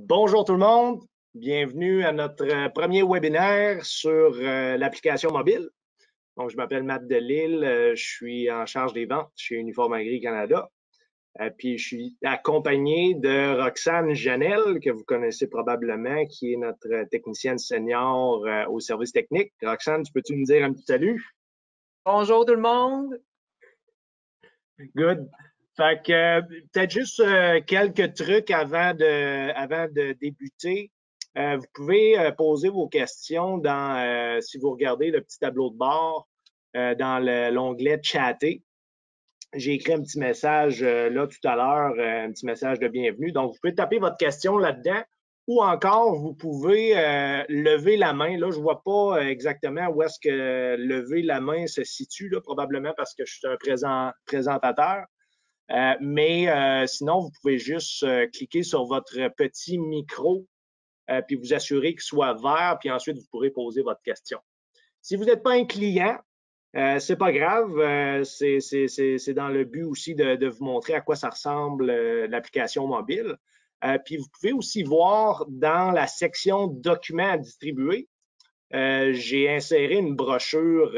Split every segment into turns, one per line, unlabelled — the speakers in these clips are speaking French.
Bonjour tout le monde, bienvenue à notre premier webinaire sur l'application mobile. Donc, je m'appelle Matt Delisle, je suis en charge des ventes chez Uniforme Agri Canada. Puis, je suis accompagné de Roxane Janel, que vous connaissez probablement, qui est notre technicienne senior au service technique. Roxane, peux-tu nous dire un petit salut?
Bonjour tout le monde.
Good. Fait que peut-être juste quelques trucs avant de débuter. Vous pouvez poser vos questions si vous regardez le petit tableau de bord dans l'onglet Chatter. J'ai écrit un petit message là tout à l'heure, un petit message de bienvenue. Donc, vous pouvez taper votre question là-dedans ou encore, vous pouvez lever la main. Là, je ne vois pas exactement où est-ce que lever la main se situe, là, probablement parce que je suis un présentateur. Mais sinon, vous pouvez juste cliquer sur votre petit micro puis vous assurer qu'il soit vert, puis ensuite, vous pourrez poser votre question. Si vous n'êtes pas un client, c'est pas grave. C'est dans le but aussi de vous montrer à quoi ça ressemble l'application mobile. Puis vous pouvez aussi voir dans la section documents à distribuer, j'ai inséré une brochure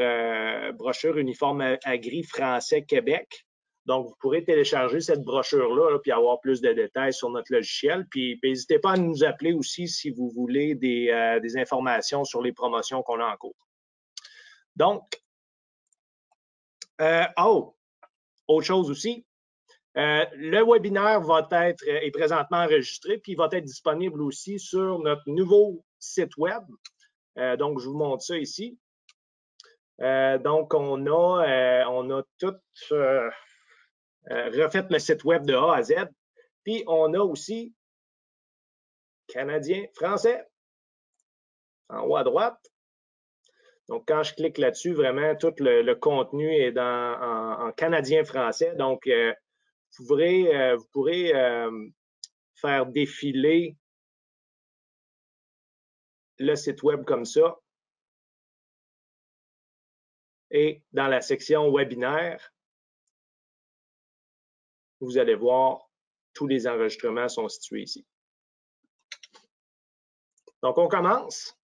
uniforme agri français Québec. Donc, vous pourrez télécharger cette brochure-là puis avoir plus de détails sur notre logiciel. Puis, n'hésitez pas à nous appeler aussi si vous voulez des informations sur les promotions qu'on a en cours. Donc, autre chose aussi, le webinaire est présentement enregistré puis il va être disponible aussi sur notre nouveau site web. Donc, je vous montre ça ici. Donc, on a tout refait le site web de A à Z. Puis, on a aussi canadien, français, en haut à droite. Donc, quand je clique là-dessus, vraiment, tout le contenu est en canadien-français. Donc, vous pourrez faire défiler le site web comme ça. Et dans la section webinaire, vous allez voir, tous les enregistrements sont situés ici. Donc, on commence.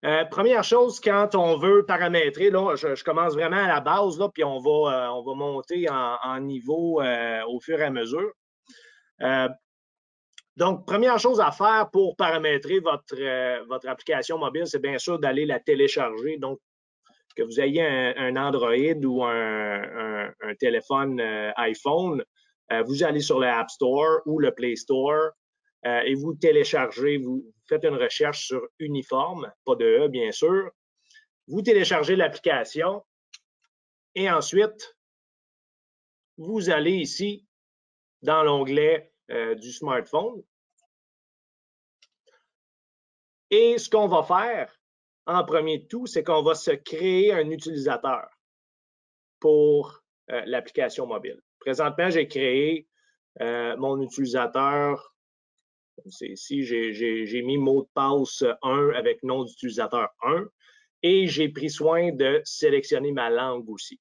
Première chose, quand on veut paramétrer, là, je commence vraiment à la base, là, puis on va monter en niveau au fur et à mesure. Donc, première chose à faire pour paramétrer votre application mobile, c'est bien sûr d'aller la télécharger. Donc, que vous ayez un Android ou un téléphone iPhone, vous allez sur le App Store ou le Play Store et vous téléchargez, vous faites une recherche sur Uniforme, pas de E, bien sûr. Vous téléchargez l'application et ensuite, vous allez ici dans l'onglet du smartphone. Et ce qu'on va faire en premier de tout, c'est qu'on va se créer un utilisateur pour l'application mobile. Présentement, j'ai créé mon utilisateur. C'est ici, j'ai mis mot de passe 1 avec nom d'utilisateur 1 et j'ai pris soin de sélectionner ma langue aussi.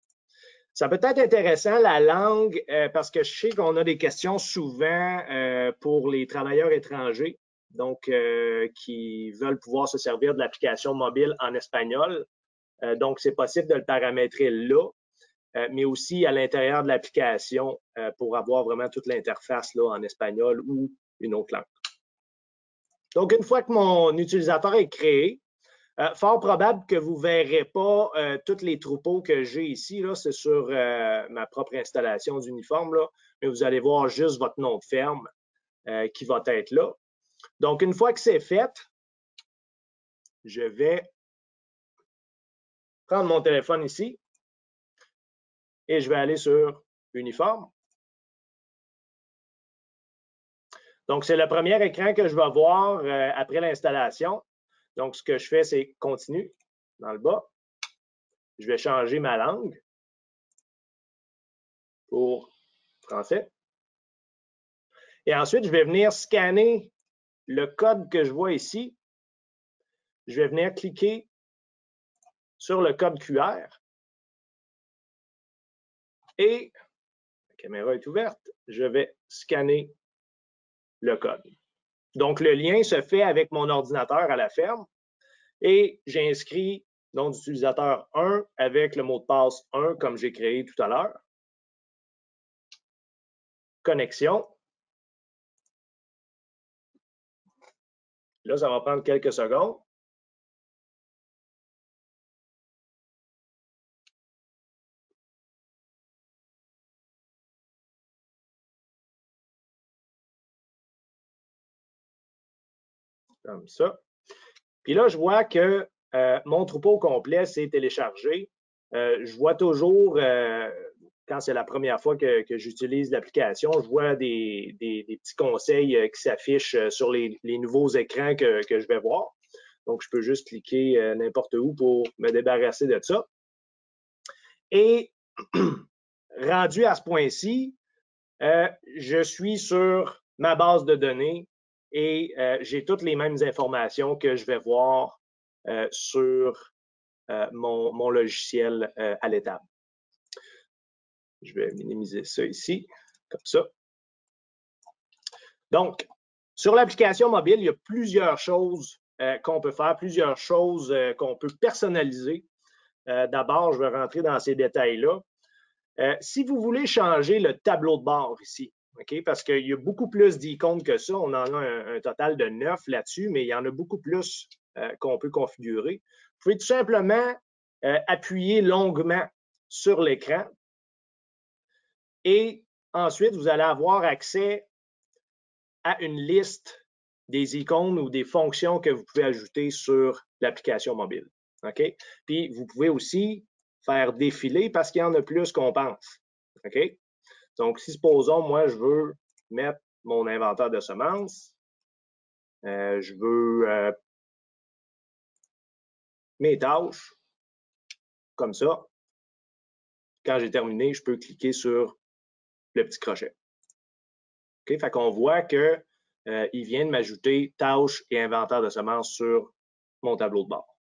Ça peut être intéressant, la langue, parce que je sais qu'on a des questions souvent pour les travailleurs étrangers, donc qui veulent pouvoir se servir de l'application mobile en espagnol. Donc, c'est possible de le paramétrer là, mais aussi à l'intérieur de l'application pour avoir vraiment toute l'interface là en espagnol ou une autre langue. Donc, une fois que mon utilisateur est créé, fort probable que vous ne verrez pas tous les troupeaux que j'ai ici. C'est sur ma propre installation d'uniforme, mais vous allez voir juste votre nom de ferme qui va être là. Donc, une fois que c'est fait, je vais prendre mon téléphone ici et je vais aller sur Uniforme. Donc, c'est le premier écran que je vais voir après l'installation. Donc, ce que je fais, c'est Continue dans le bas. Je vais changer ma langue pour français. Et ensuite, je vais venir scanner le code que je vois ici. Je vais venir cliquer sur le code QR. Et la caméra est ouverte. Je vais scanner le code. Donc, le lien se fait avec mon ordinateur à la ferme et j'inscris nom d'utilisateur 1 avec le mot de passe 1 comme j'ai créé tout à l'heure. Connexion. Là, ça va prendre quelques secondes. Comme ça. Puis là, je vois que mon troupeau complet s'est téléchargé. Je vois toujours, quand c'est la première fois que j'utilise l'application, je vois des petits conseils qui s'affichent sur les nouveaux écrans que je vais voir. Donc, je peux juste cliquer n'importe où pour me débarrasser de ça. Et rendu à ce point-ci, je suis sur ma base de données et j'ai toutes les mêmes informations que je vais voir sur mon logiciel à l'étable. Je vais minimiser ça ici, comme ça. Donc, sur l'application mobile, il y a plusieurs choses qu'on peut faire, plusieurs choses qu'on peut personnaliser. D'abord, je vais rentrer dans ces détails-là. Si vous voulez changer le tableau de bord ici, okay, parce qu'il y a beaucoup plus d'icônes que ça, on en a un total de 9 là-dessus, mais il y en a beaucoup plus qu'on peut configurer. Vous pouvez tout simplement appuyer longuement sur l'écran et ensuite, vous allez avoir accès à une liste des icônes ou des fonctions que vous pouvez ajouter sur l'application mobile. OK? Puis, vous pouvez aussi faire défiler parce qu'il y en a plus qu'on pense. OK? Donc, si supposons, moi, je veux mettre mon inventaire de semences, je veux mes tâches, comme ça. Quand j'ai terminé, je peux cliquer sur le petit crochet. OK? Fait qu'on voit que il vient de m'ajouter tâches et inventaire de semences sur mon tableau de bord.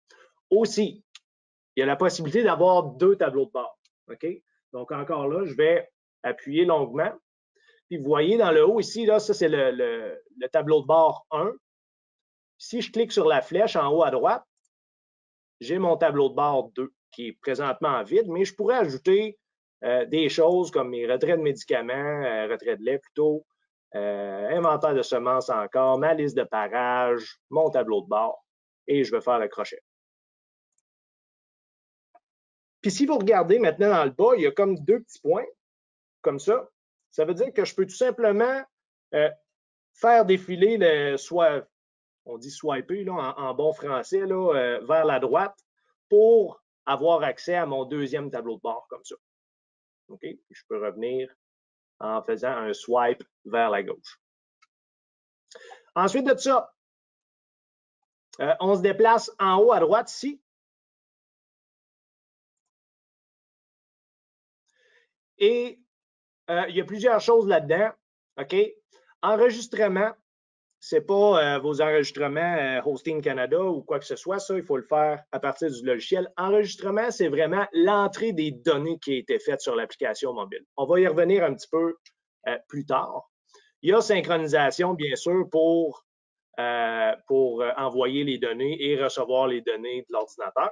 Aussi, il y a la possibilité d'avoir 2 tableaux de bord. OK? Donc, encore là, je vais appuyer longuement. Puis, vous voyez dans le haut ici, là, ça, c'est le tableau de bord 1. Si je clique sur la flèche en haut à droite, j'ai mon tableau de bord 2 qui est présentement vide, mais je pourrais ajouter des choses comme mes retraits de médicaments, retraits de lait plutôt, inventaire de semences encore, ma liste de parage, mon tableau de bord, et je vais faire le crochet. Puis si vous regardez maintenant dans le bas, il y a comme 2 petits points, comme ça. Ça veut dire que je peux tout simplement faire défiler on dit swiper là, en bon français, là, vers la droite pour avoir accès à mon deuxième tableau de bord, comme ça. OK? Puis je peux revenir en faisant un swipe vers la gauche. Ensuite de ça, on se déplace en haut à droite ici. Et il y a plusieurs choses là-dedans. OK? Enregistrement, ce n'est pas vos enregistrements Hosting Canada ou quoi que ce soit. Ça, il faut le faire à partir du logiciel. Enregistrement, c'est vraiment l'entrée des données qui a été faite sur l'application mobile. On va y revenir un petit peu plus tard. Il y a synchronisation, bien sûr, pour envoyer les données et recevoir les données de l'ordinateur.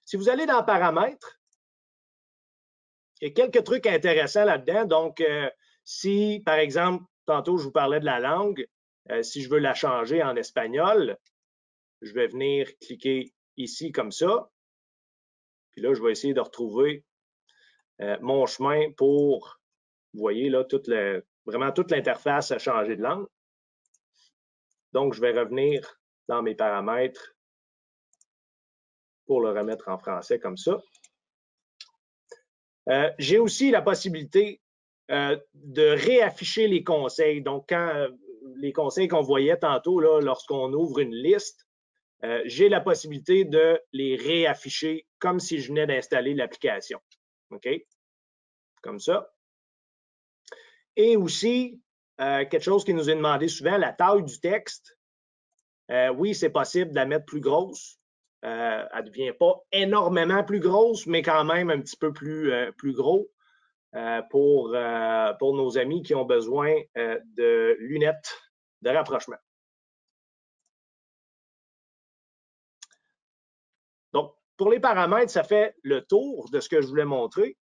Si vous allez dans Paramètres, il y a quelques trucs intéressants là-dedans. Donc, si, par exemple, tantôt, je vous parlais de la langue, si je veux la changer en espagnol, je vais venir cliquer ici comme ça. Puis là, je vais essayer de retrouver mon chemin pour, vous voyez là, vraiment toute l'interface a changé de langue. Donc, je vais revenir dans mes paramètres pour le remettre en français comme ça. J'ai aussi la possibilité de réafficher les conseils. Donc, les conseils qu'on voyait tantôt, lorsqu'on ouvre une liste, j'ai la possibilité de les réafficher comme si je venais d'installer l'application. OK? Comme ça. Et aussi, quelque chose qui nous est demandé souvent, la taille du texte. Oui, c'est possible de la mettre plus grosse. Elle ne devient pas énormément plus grosse, mais quand même un petit peu plus gros pour nos amis qui ont besoin de lunettes de rapprochement. pour les paramètres, ça fait le tour de ce que je voulais montrer.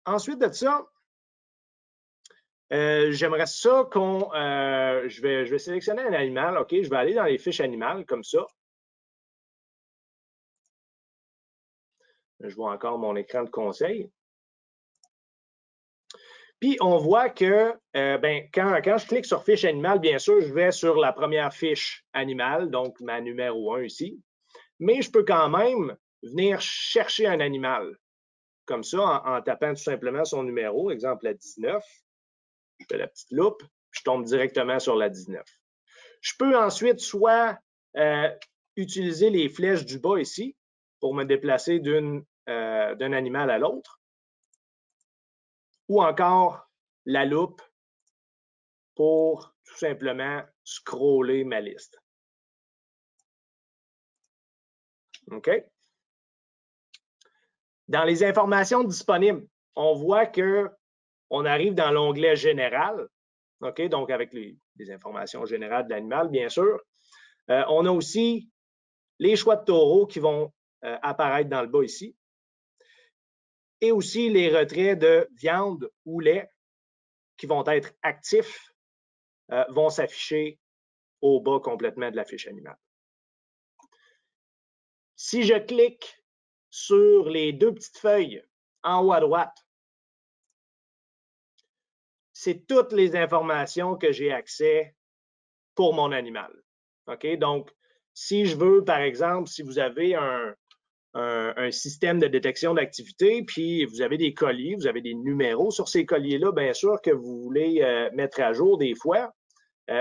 Ensuite de ça, j'aimerais ça qu'on... je vais sélectionner un animal. OK, je vais aller dans les fiches animales comme ça. Je vois encore mon écran de conseil. Puis, on voit que quand je clique sur fiche animale, bien sûr, je vais sur la première fiche animale, donc ma numéro 1 ici. Mais je peux quand même venir chercher un animal, comme ça, en tapant tout simplement son numéro, exemple la 19. Je fais la petite loupe, je tombe directement sur la 19. Je peux ensuite soit utiliser les flèches du bas ici pour me déplacer d'un animal à l'autre, ou encore la loupe pour tout simplement scroller ma liste. OK? Dans les informations disponibles, on voit qu'on arrive dans l'onglet Général, OK? Donc, avec les informations générales de l'animal, bien sûr. On a aussi les choix de taureau qui vont apparaître dans le bas ici. Et aussi les retraits de viande ou lait qui vont être actifs vont s'afficher au bas complètement de la fiche animale. Si je clique sur les deux petites feuilles en haut à droite, c'est toutes les informations que j'ai accès pour mon animal. OK? Donc, si je veux, par exemple, si vous avez un système de détection d'activité, puis vous avez des colliers, vous avez des numéros sur ces colliers-là, bien sûr que vous voulez mettre à jour des fois,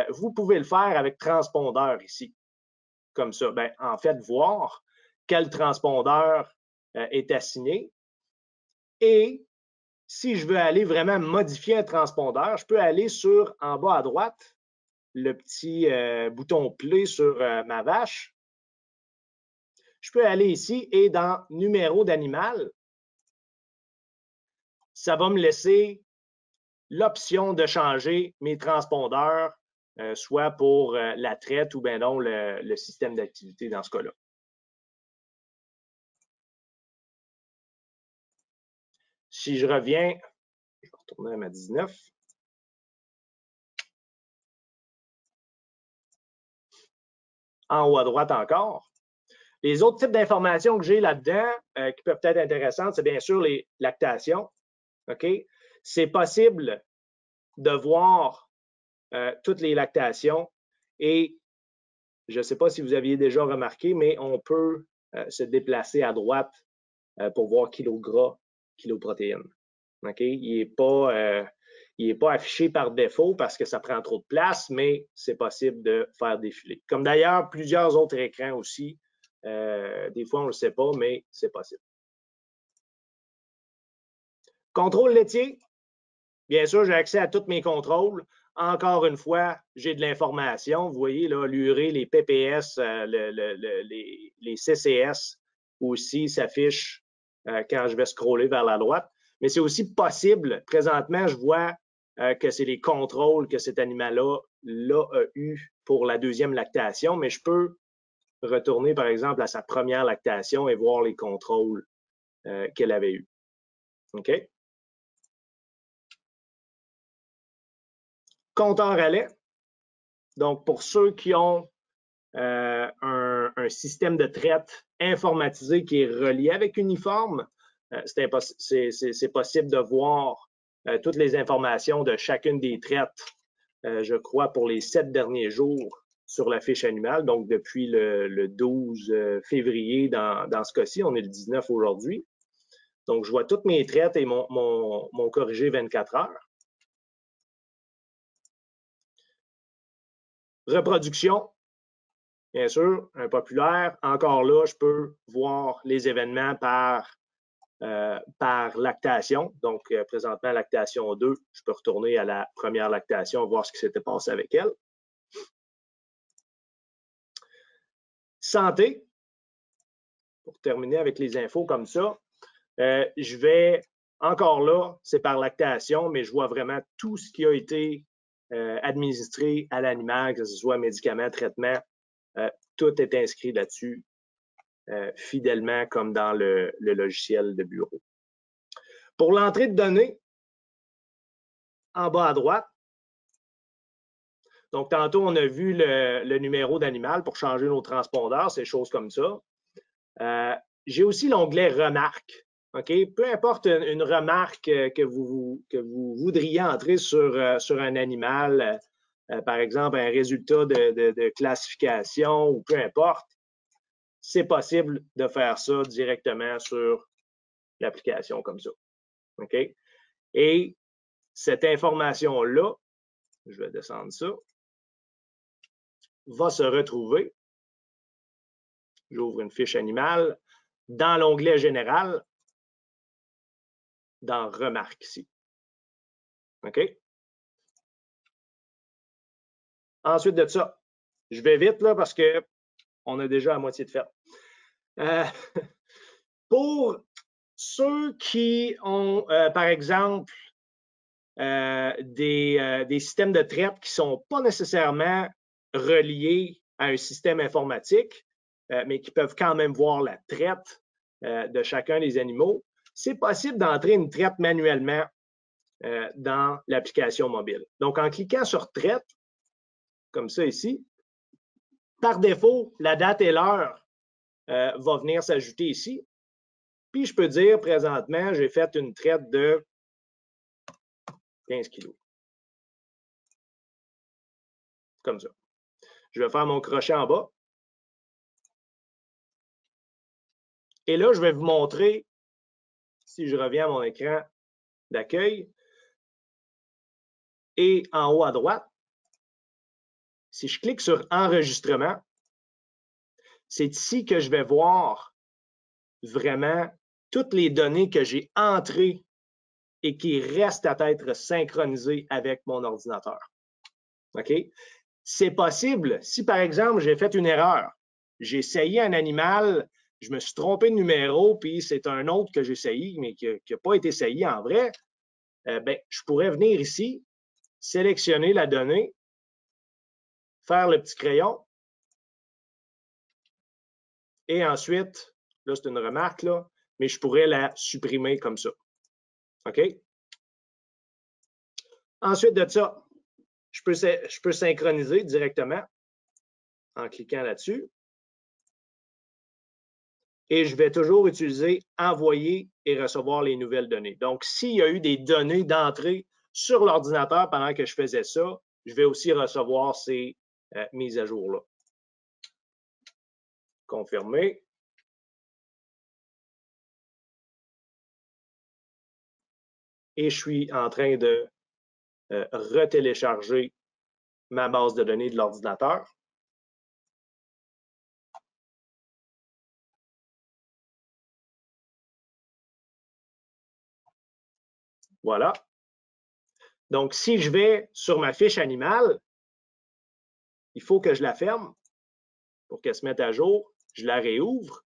vous pouvez le faire avec transpondeur ici. Comme ça, ben, en fait, voir quel transpondeur est assigné. Et si je veux aller vraiment modifier un transpondeur, je peux aller sur, en bas à droite, le petit bouton play sur ma vache. Je peux aller ici et dans numéro d'animal, ça va me laisser l'option de changer mes transpondeurs, soit pour la traite ou bien non le système d'activité dans ce cas-là. Si je reviens, je vais retourner à ma 19. En haut à droite encore. Les autres types d'informations que j'ai là-dedans qui peuvent être intéressantes, c'est bien sûr les lactations. OK? C'est possible de voir toutes les lactations et je ne sais pas si vous aviez déjà remarqué, mais on peut se déplacer à droite pour voir kilo gras, kilo protéines. OK? Il n'est pas affiché par défaut parce que ça prend trop de place, mais c'est possible de faire défiler. Comme d'ailleurs plusieurs autres écrans aussi. Des fois, on ne le sait pas, mais c'est possible. Contrôle laitier. Bien sûr, j'ai accès à tous mes contrôles. Encore une fois, j'ai de l'information. Vous voyez, là, l'urée, les PPS, les CCS aussi s'affichent quand je vais scroller vers la droite. Mais c'est aussi possible. Présentement, je vois que c'est les contrôles que cet animal-là a eu pour la deuxième lactation, mais je peux retourner, par exemple, à sa première lactation et voir les contrôles qu'elle avait eus. OK? Compteur à lait. Donc, pour ceux qui ont un système de traite informatisé qui est relié avec Uniforme, c'est possible de voir toutes les informations de chacune des traites, je crois, pour les 7 derniers jours sur la fiche animale, donc depuis le 12 février dans ce cas-ci, on est le 19 aujourd'hui. Donc, je vois toutes mes traites et mon corrigé 24 heures. Reproduction, bien sûr, un populaire. Encore là, je peux voir les événements par lactation. Donc, présentement, lactation 2, je peux retourner à la première lactation, voir ce qui s'était passé avec elle. Santé, pour terminer avec les infos comme ça, je vais, encore là, c'est par lactation, mais je vois vraiment tout ce qui a été administré à l'animal, que ce soit médicaments, traitements, tout est inscrit là-dessus fidèlement comme dans le logiciel de bureau. Pour l'entrée de données, en bas à droite, donc tantôt on a vu le numéro d'animal pour changer nos transpondeurs, ces choses comme ça. J'ai aussi l'onglet remarques. Okay? Peu importe une remarque que vous voudriez entrer sur un animal, par exemple un résultat de classification ou peu importe, c'est possible de faire ça directement sur l'application comme ça. Okay? Et cette information-là, je vais descendre ça, va se retrouver, j'ouvre une fiche animale, dans l'onglet général, dans remarques ici. OK? Ensuite de ça, je vais vite là parce qu'on a déjà la moitié de fait. Pour ceux qui ont, par exemple, des systèmes de traite qui ne sont pas nécessairement reliés à un système informatique, mais qui peuvent quand même voir la traite de chacun des animaux, c'est possible d'entrer une traite manuellement dans l'application mobile. Donc, en cliquant sur traite, comme ça ici, par défaut, la date et l'heure va venir s'ajouter ici. Puis, je peux dire présentement, j'ai fait une traite de 15 kg. Comme ça. Je vais faire mon crochet en bas. Et là, je vais vous montrer, si je reviens à mon écran d'accueil, et en haut à droite, si je clique sur Enregistrement, c'est ici que je vais voir vraiment toutes les données que j'ai entrées et qui restent à être synchronisées avec mon ordinateur. OK? C'est possible, si par exemple, j'ai fait une erreur, j'ai essayé un animal, je me suis trompé de numéro, puis c'est un autre que j'ai essayé, mais qui n'a pas été essayé en vrai, ben, je pourrais venir ici, sélectionner la donnée, faire le petit crayon, et ensuite, là, c'est une remarque, là, mais je pourrais la supprimer comme ça. OK? Ensuite de ça, je peux synchroniser directement en cliquant là-dessus. Et je vais toujours utiliser envoyer et recevoir les nouvelles données. Donc, s'il y a eu des données d'entrée sur l'ordinateur pendant que je faisais ça, je vais aussi recevoir ces mises à jour-là. Confirmer. Et je suis en train de retélécharger ma base de données de l'ordinateur. Voilà. Donc, si je vais sur ma fiche animale, il faut que je la ferme pour qu'elle se mette à jour. Je la réouvre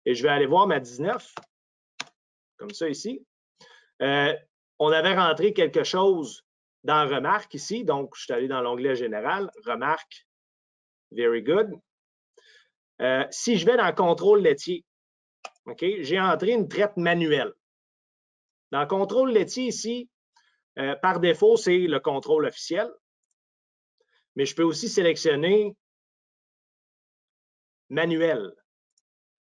et je vais aller voir ma 19, comme ça ici. On avait rentré quelque chose dans Remarques ici, donc je suis allé dans l'onglet Général, Remarques, Very good. Si je vais dans Contrôle laitier, okay, j'ai entré une traite manuelle. Dans Contrôle laitier ici, par défaut, c'est le contrôle officiel, mais je peux aussi sélectionner Manuel.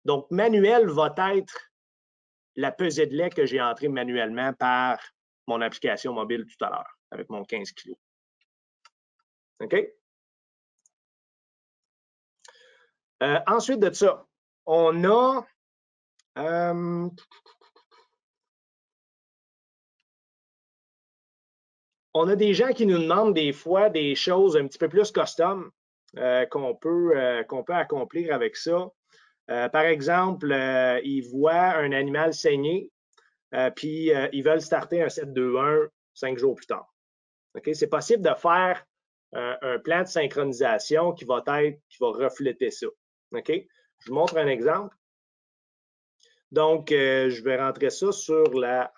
Donc, manuel va être la pesée de lait que j'ai entrée manuellement par mon application mobile tout à l'heure, avec mon 15 kg. OK? Ensuite de ça, on a des gens qui nous demandent des fois des choses un petit peu plus custom qu'on peut accomplir avec ça. Par exemple, ils voient un animal saigner, puis ils veulent starter un 7-2-1 5 jours plus tard. Okay? C'est possible de faire un plan de synchronisation qui va refléter ça. Okay? Je vous montre un exemple. Donc, je vais rentrer ça sur la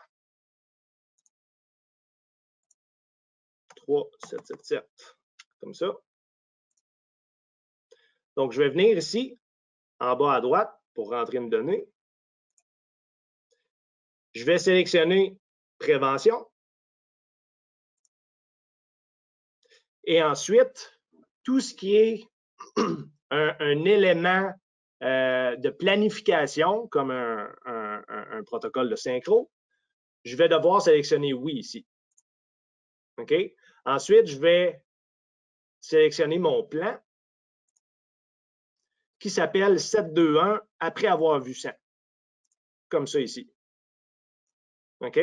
3777, comme ça. Donc, je vais venir ici, en bas à droite, pour rentrer une donnée. Je vais sélectionner prévention. Et ensuite, tout ce qui est un élément de planification, comme un protocole de synchro, je vais devoir sélectionner oui ici. OK? Ensuite, je vais sélectionner mon plan qui s'appelle 721 après avoir vu 100. Comme ça ici. OK?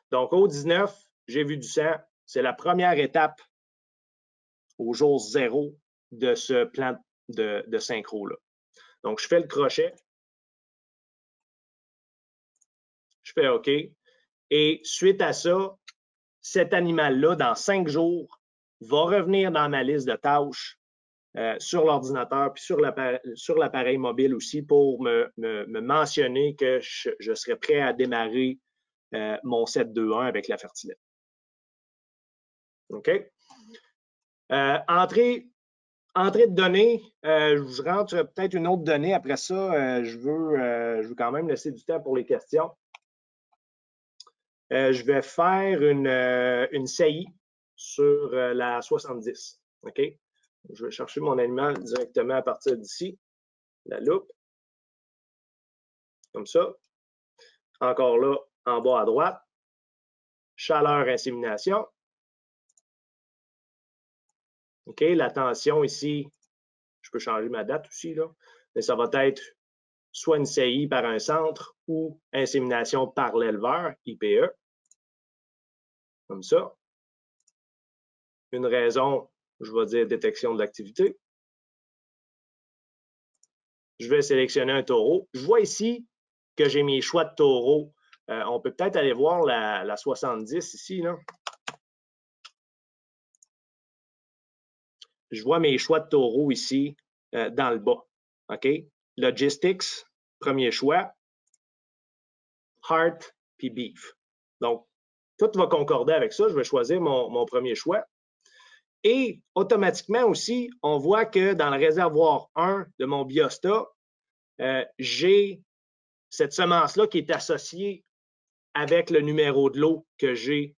Donc, au 19, j'ai vu du 100. C'est la première étape au jour 0 de ce plan de synchro-là. Donc, je fais le crochet. Je fais OK. Et suite à ça, cet animal-là, dans 5 jours, va revenir dans ma liste de tâches sur l'ordinateur puis sur l'appareil mobile aussi pour me mentionner que je serai prêt à démarrer mon 721 avec la Fertinet. OK? Entrée de données, je rentre peut-être une autre donnée. Après ça, je veux quand même laisser du temps pour les questions. Je vais faire une saillie sur la 70. OK? Je vais chercher mon animal directement à partir d'ici. La loupe. Comme ça. Encore là, en bas à droite. Chaleur, insémination. OK? La tension ici, je peux changer ma date aussi, là. Mais ça va être soit une saillie par un centre ou insémination par l'éleveur, IPE. Comme ça. Une raison, je vais dire détection de l'activité. Je vais sélectionner un taureau. Je vois ici que j'ai mes choix de taureaux. On peut peut-être aller voir la 70 ici, là. Je vois mes choix de taureaux ici dans le bas. OK? Logistics, premier choix. Heart, puis beef. Donc, tout va concorder avec ça. Je vais choisir mon premier choix. Et automatiquement aussi, on voit que dans le réservoir 1 de mon biostat, j'ai cette semence-là qui est associée avec le numéro de lot que j'ai,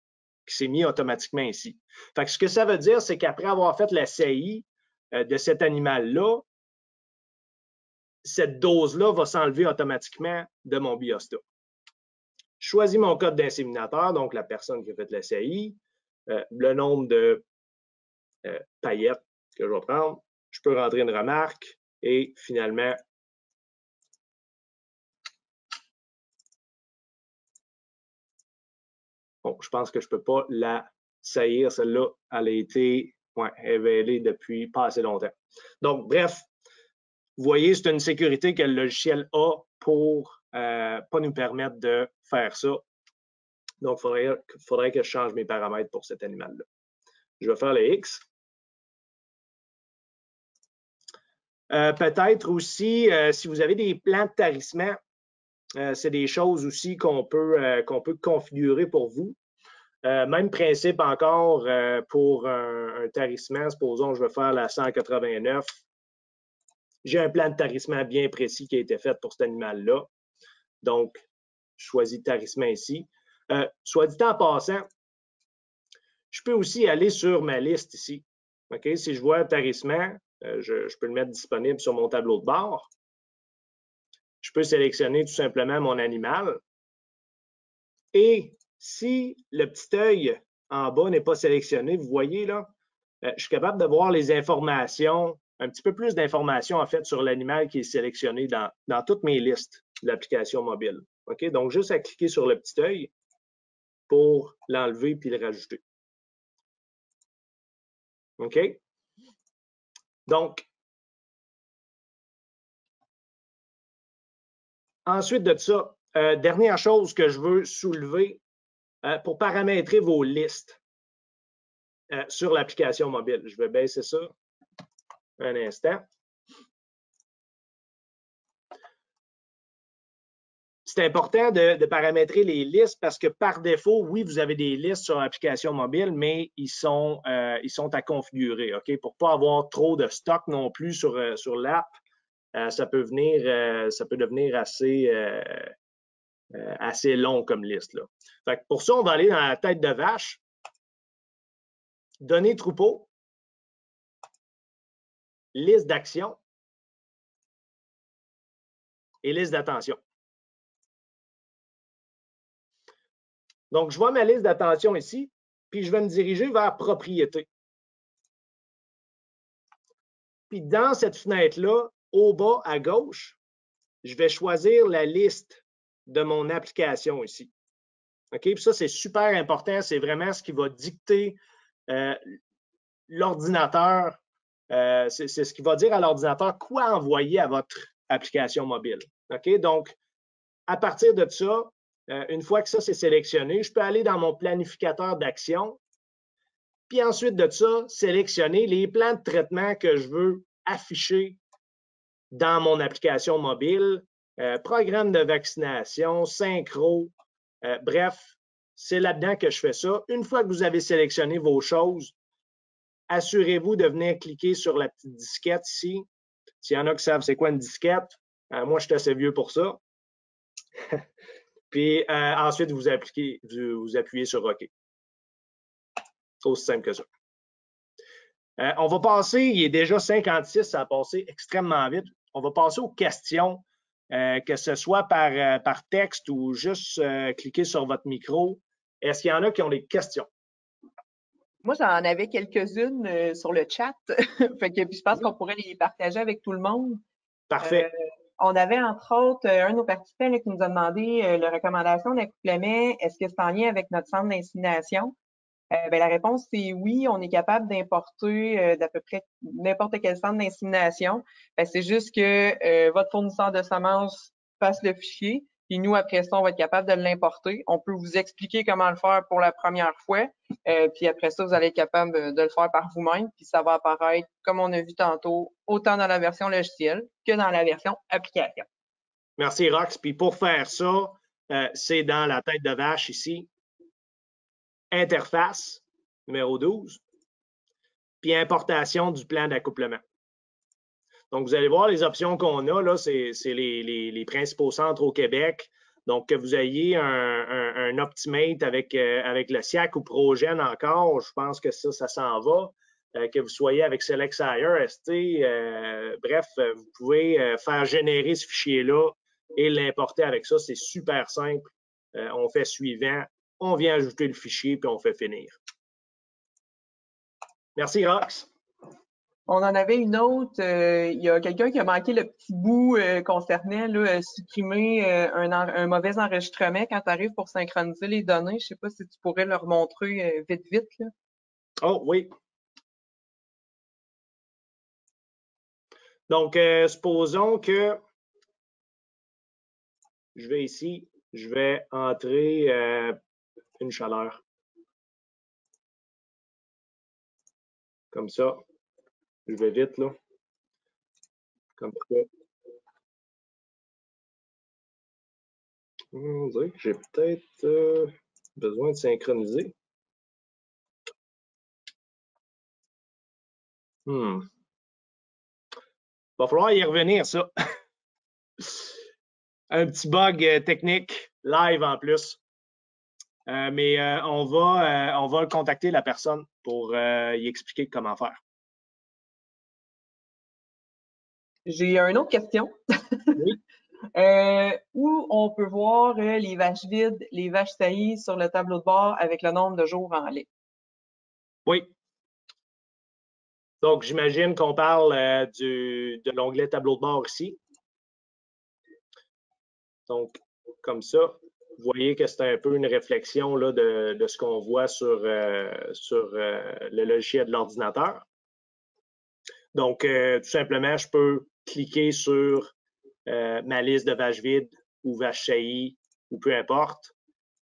qui s'est mis automatiquement ici. Fait que ce que ça veut dire, c'est qu'après avoir fait la CI de cet animal-là, cette dose-là va s'enlever automatiquement de mon biostat. Je choisis mon code d'inséminateur, donc la personne qui a fait la CI, le nombre de paillettes que je vais prendre. Je peux rentrer une remarque et finalement, bon, je pense que je ne peux pas la saillir. Celle-là, elle a été révélée depuis pas assez longtemps. Donc, bref, vous voyez, c'est une sécurité que le logiciel a pour pas nous permettre de faire ça. Donc, il faudrait que je change mes paramètres pour cet animal-là. Je vais faire le X. Peut-être aussi, si vous avez des plans de tarissement, c'est des choses aussi qu'on peut configurer pour vous. Même principe encore pour un tarissement. Supposons que je vais faire la 189. J'ai un plan de tarissement bien précis qui a été fait pour cet animal-là. Donc, je choisis tarissement ici. Soit dit en passant, je peux aussi aller sur ma liste ici. Okay? Si je vois un tarissement, je peux le mettre disponible sur mon tableau de bord. Je peux sélectionner tout simplement mon animal. Et si le petit œil en bas n'est pas sélectionné, vous voyez là, je suis capable de voir les informations, un petit peu plus d'informations en fait sur l'animal qui est sélectionné dans toutes mes listes de l'application mobile. OK? Donc, juste à cliquer sur le petit œil pour l'enlever puis le rajouter. OK? Donc, ensuite de ça, dernière chose que je veux soulever pour paramétrer vos listes sur l'application mobile. Je vais baisser ça un instant. c'est important de paramétrer les listes parce que par défaut, oui, vous avez des listes sur l'application mobile, mais ils sont à configurer, OK? Pour ne pas avoir trop de stock non plus sur l'app, ça peut devenir assez long comme liste, là. Fait que pour ça, on va aller dans la tête de vache, données troupeau, liste d'action et liste d'attention. Donc, je vois ma liste d'attention ici, puis je vais me diriger vers propriété. Puis dans cette fenêtre-là, au bas à gauche, je vais choisir la liste de mon application ici. OK? Puis ça, c'est super important. C'est vraiment ce qui va dicter l'ordinateur. C'est ce qui va dire à l'ordinateur quoi envoyer à votre application mobile. OK? Donc, à partir de ça, une fois que ça c'est sélectionné, je peux aller dans mon planificateur d'action. Puis ensuite de ça, sélectionner les plans de traitement que je veux afficher dans mon application mobile, programme de vaccination, synchro, bref, c'est là-dedans que je fais ça. Une fois que vous avez sélectionné vos choses, assurez-vous de venir cliquer sur la petite disquette ici. S'il y en a qui savent c'est quoi une disquette, moi je suis assez vieux pour ça. Puis ensuite, vous appuyez sur OK. C'est aussi simple que ça. On va passer, il est déjà 56, ça a passé extrêmement vite. On va passer aux questions, que ce soit par texte ou juste cliquer sur votre micro. Est-ce qu'il y en a qui ont des questions?
Moi, j'en avais quelques-unes sur le chat. Fait que, puis je pense qu'on pourrait les partager avec tout le monde.
Parfait.
On avait entre autres un de nos participants qui nous a demandé la recommandation d'accouplement. Est-ce que c'est en lien avec notre centre d'insémination? La réponse, c'est oui. On est capable d'importer d'à peu près n'importe quel centre d'insémination. C'est juste que votre fournisseur de semences fasse le fichier. Puis nous, après ça, on va être capable de l'importer. On peut vous expliquer comment le faire pour la première fois. Puis après ça, vous allez être capable de le faire par vous-même. Puis ça va apparaître, comme on a vu tantôt, autant dans la version logicielle que dans la version application.
Merci, Rox. Puis pour faire ça, c'est dans la tête de vache ici. Interface, numéro 12. Puis importation du plan d'accouplement. Donc, vous allez voir les options qu'on a, là, c'est les principaux centres au Québec. Donc, que vous ayez un Optimate avec le SIAC ou Progen encore, je pense que ça s'en va. Que vous soyez avec SelectSire, ST, bref, vous pouvez faire générer ce fichier-là et l'importer avec ça. C'est super simple. On fait suivant, on vient ajouter le fichier, puis on fait finir. Merci, Rox.
On en avait une autre. Il y a quelqu'un qui a manqué le petit bout concernant supprimer un mauvais enregistrement quand tu arrives pour synchroniser les données. Je ne sais pas si tu pourrais leur montrer vite. Là.
Oh oui. Donc, supposons que je vais ici, je vais entrer une chaleur. Comme ça. Je vais vite, là. Comme ça. On dirait que j'ai peut-être besoin de synchroniser. Il va falloir y revenir, ça. Un petit bug technique, live en plus. Mais on va contacter la personne pour y expliquer comment faire.
J'ai une autre question.
Oui.
Où on peut voir les vaches vides, les vaches saillies sur le tableau de bord avec le nombre de jours en ligne.
Oui. Donc, j'imagine qu'on parle de l'onglet tableau de bord ici. Donc, comme ça, vous voyez que c'est un peu une réflexion là, de ce qu'on voit sur le logiciel de l'ordinateur. Donc, tout simplement, je peux cliquer sur ma liste de vaches vides ou vaches saillies ou peu importe.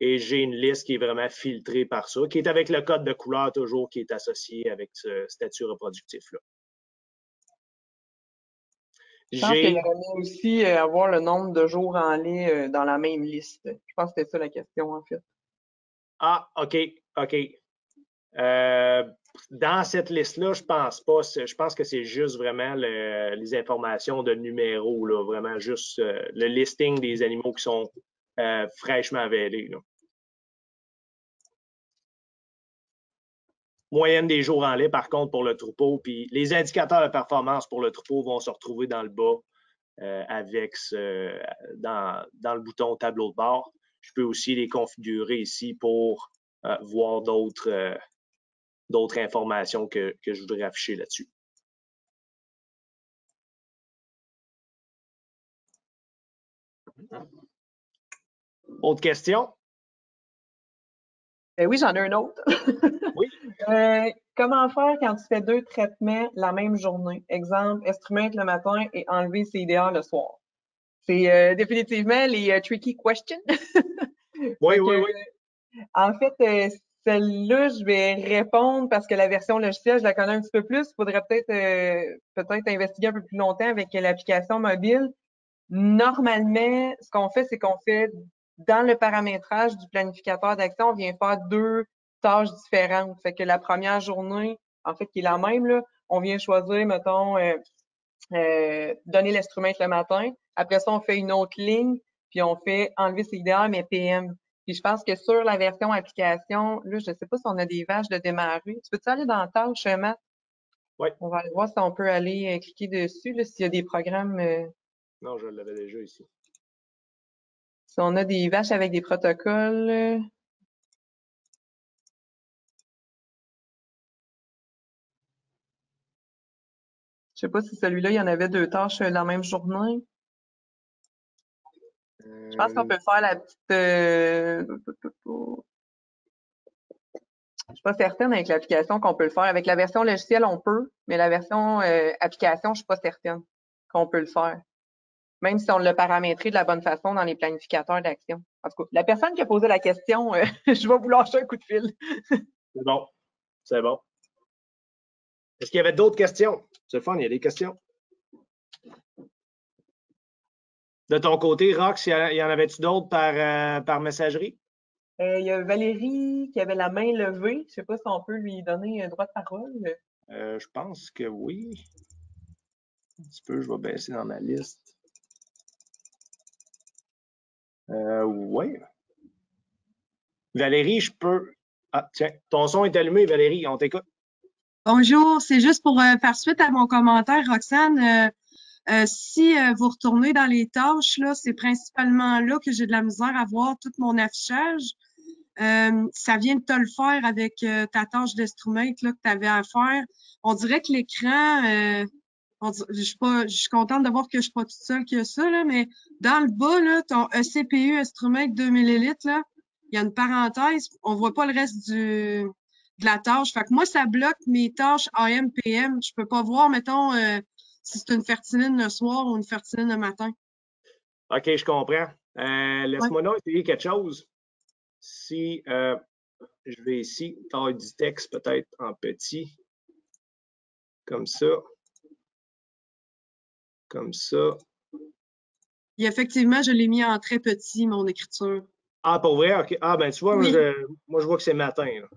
Et j'ai une liste qui est vraiment filtrée par ça, qui est avec le code de couleur toujours qui est associé avec ce statut reproductif-là.
Je pense qu'il y
J'ai...
aurait aimé aussi avoir le nombre de jours en lait dans la même liste. Je pense que c'était ça la question, en fait.
Ah, OK, OK. Euh, dans cette liste-là, je pense pas. Je pense que c'est juste vraiment les informations de numéros, là, vraiment juste le listing des animaux qui sont fraîchement avélés. Là. Moyenne des jours en lait, par contre, pour le troupeau. Puis les indicateurs de performance pour le troupeau vont se retrouver dans le bas avec dans le bouton tableau de bord. Je peux aussi les configurer ici pour voir d'autres informations que je voudrais afficher là-dessus. Autre question?
Oui, j'en ai un autre.
Oui.
Comment faire quand tu fais 2 traitements la même journée? Exemple, estrumètre le matin et enlever CIDA le soir. C'est définitivement les tricky questions.
Oui,
Fait
oui,
que,
oui.
en fait, celle-là, je vais répondre parce que la version logicielle, je la connais un petit peu plus. Il faudrait peut-être investiguer un peu plus longtemps avec l'application mobile. Normalement, ce qu'on fait, c'est qu'on fait dans le paramétrage du planificateur d'action, on vient faire 2 tâches différentes. Fait que la première journée, en fait, qui est la même, là, on vient choisir, mettons, donner l'instrument le matin. Après ça, on fait une autre ligne, puis on fait enlever CIDR, mais PM. Puis je pense que sur la version application, là, je ne sais pas si on a des vaches de démarrer. Tu peux-tu aller dans tâche, Matt?
Oui.
On va aller voir si on peut aller cliquer dessus, là, s'il y a des programmes.
Non, je l'avais déjà ici.
Si on a des vaches avec des protocoles. Je sais pas si celui-là, il y en avait 2 tâches la même journée. Je pense qu'on peut faire la petite. Je suis pas certaine avec l'application qu'on peut le faire. Avec la version logicielle, on peut, mais la version application, je suis pas certaine qu'on peut le faire. Même si on l'a paramétré de la bonne façon dans les planificateurs d'action. En tout cas, la personne qui a posé la question, je vais vous lâcher un coup de fil.
C'est bon. C'est bon. Est-ce qu'il y avait d'autres questions? C'est fun, il y a des questions. De ton côté, Rox, il y en avait-tu d'autres par messagerie?
Il y a Valérie qui avait la main levée. Je sais pas si on peut lui donner un droit de parole.
Je pense que oui. Un petit peu, je vais baisser dans ma liste. Oui. Valérie, je peux. Ah, tiens, ton son est allumé, Valérie, on t'écoute.
Bonjour, c'est juste pour faire suite à mon commentaire, Roxane. Si vous retournez dans les tâches, là, c'est principalement là que j'ai de la misère à voir tout mon affichage. Ça vient de te le faire avec ta tâche d'instrument là, que tu avais à faire. On dirait que l'écran, je suis contente de voir que je suis pas toute seule que ça, là, mais dans le bas, là, ton ECPU instrument 2 millilitres, là, il y a une parenthèse, on voit pas le reste de la tâche. Fait que moi, ça bloque mes tâches AM, PM. Je peux pas voir, mettons, si c'est une fertiline le soir ou une fertiline le matin.
OK, je comprends.
Ouais.
Laisse-moi donc essayer quelque chose. Si je vais ici, taille du texte peut-être en petit, comme ça, comme ça.
Et effectivement, je l'ai mis en très petit, mon écriture.
Ah, pour vrai? OK. Ah, ben tu vois,
Oui.
moi, je vois que c'est matin. Là.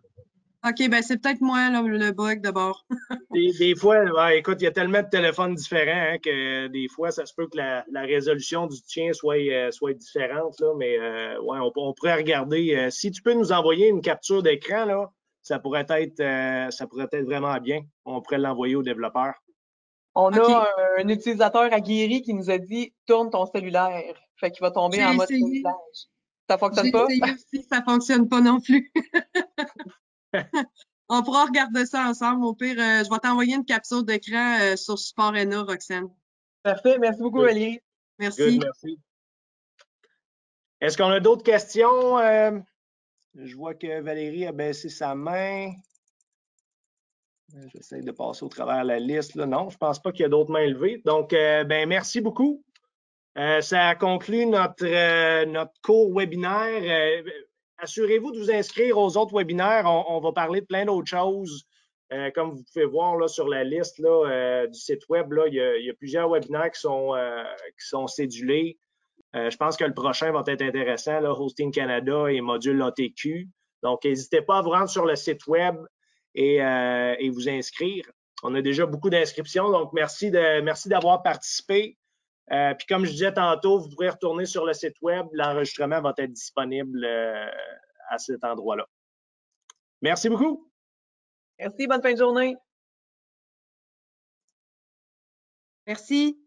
OK, ben c'est peut-être moi, là, le bug d'abord.
Des fois, ouais, écoute, il y a tellement de téléphones différents hein, que des fois, ça se peut que la résolution du tien soit différente, là, mais ouais, on pourrait regarder. Si tu peux nous envoyer une capture d'écran, là, ça pourrait être vraiment bien. On pourrait l'envoyer aux développeurs.
On
OK.
a un utilisateur aguerri qui nous a dit tourne ton cellulaire. Fait qu'il va tomber
J'ai
en mode
essayé.
cellulaire. Ça
J'ai
fonctionne pas?
essayé aussi, ça fonctionne pas non plus. On pourra regarder ça ensemble. Au pire, je vais t'envoyer une capture d'écran sur Support Enna, Roxane.
Parfait. Merci beaucoup,
Good,
Valérie.
Merci.
merci. Est-ce qu'on a d'autres questions? Je vois que Valérie a baissé sa main. J'essaie de passer au travers de la liste. Là. Non, je ne pense pas qu'il y a d'autres mains levées. Donc, ben, merci beaucoup. Ça conclut notre cours webinaire. Assurez-vous de vous inscrire aux autres webinaires. On va parler de plein d'autres choses Comme vous pouvez voir là, sur la liste là, du site web, là, il y a plusieurs webinaires qui sont cédulés. Je pense que le prochain va être intéressant, là, Hosting Canada et module ATQ. Donc, n'hésitez pas à vous rendre sur le site web et vous inscrire. On a déjà beaucoup d'inscriptions, donc merci d'avoir participé. Puis comme je disais tantôt, vous pourrez retourner sur le site web. L'enregistrement va être disponible à cet endroit-là. Merci beaucoup.
Merci, bonne fin de journée.
Merci.